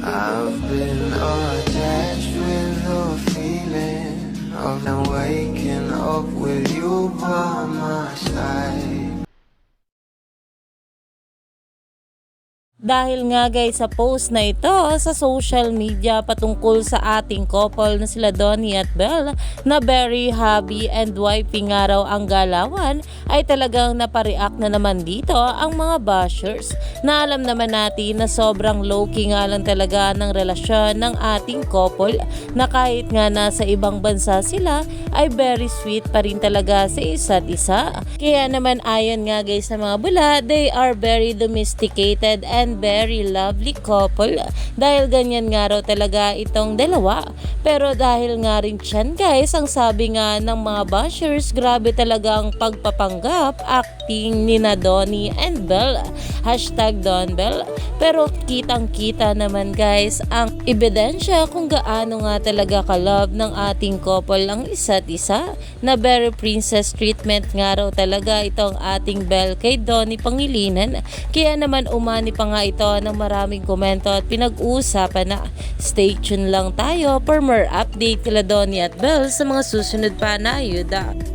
I've been attached with the feeling of now waking up with you by my side. Dahil nga guys sa post na ito sa social media patungkol sa ating couple na sila Donnie at Belle na very happy and wifey nga raw ang galawan, ay talagang napareact na naman dito ang mga bashers na alam naman natin na sobrang low-key nga lang talaga ng relasyon ng ating couple, na kahit nga nasa ibang bansa sila ay very sweet pa rin talaga sa isa't isa. Kaya naman ayon nga guys sa mga bula, they are very domesticated and very lovely couple, dahil ganyan nga raw talaga itong dalawa. Pero dahil nga rin dyan guys, ang sabi nga ng mga bashers, grabe talaga ang pagpapanggap acting ni na Donnie and Belle, #DonBelle. Pero kitang kita naman guys ang ebidensya kung gaano nga talaga ka-love ng ating couple ang isa't isa, na very princess treatment nga raw talaga itong ating Belle kay Donnie Pangilinan. Kaya naman umani pa nga ito ng maraming komento at pinag-uusapan na. Stay tuned lang tayo for more update kila Donnie at Belle sa mga susunod pa na ayuda.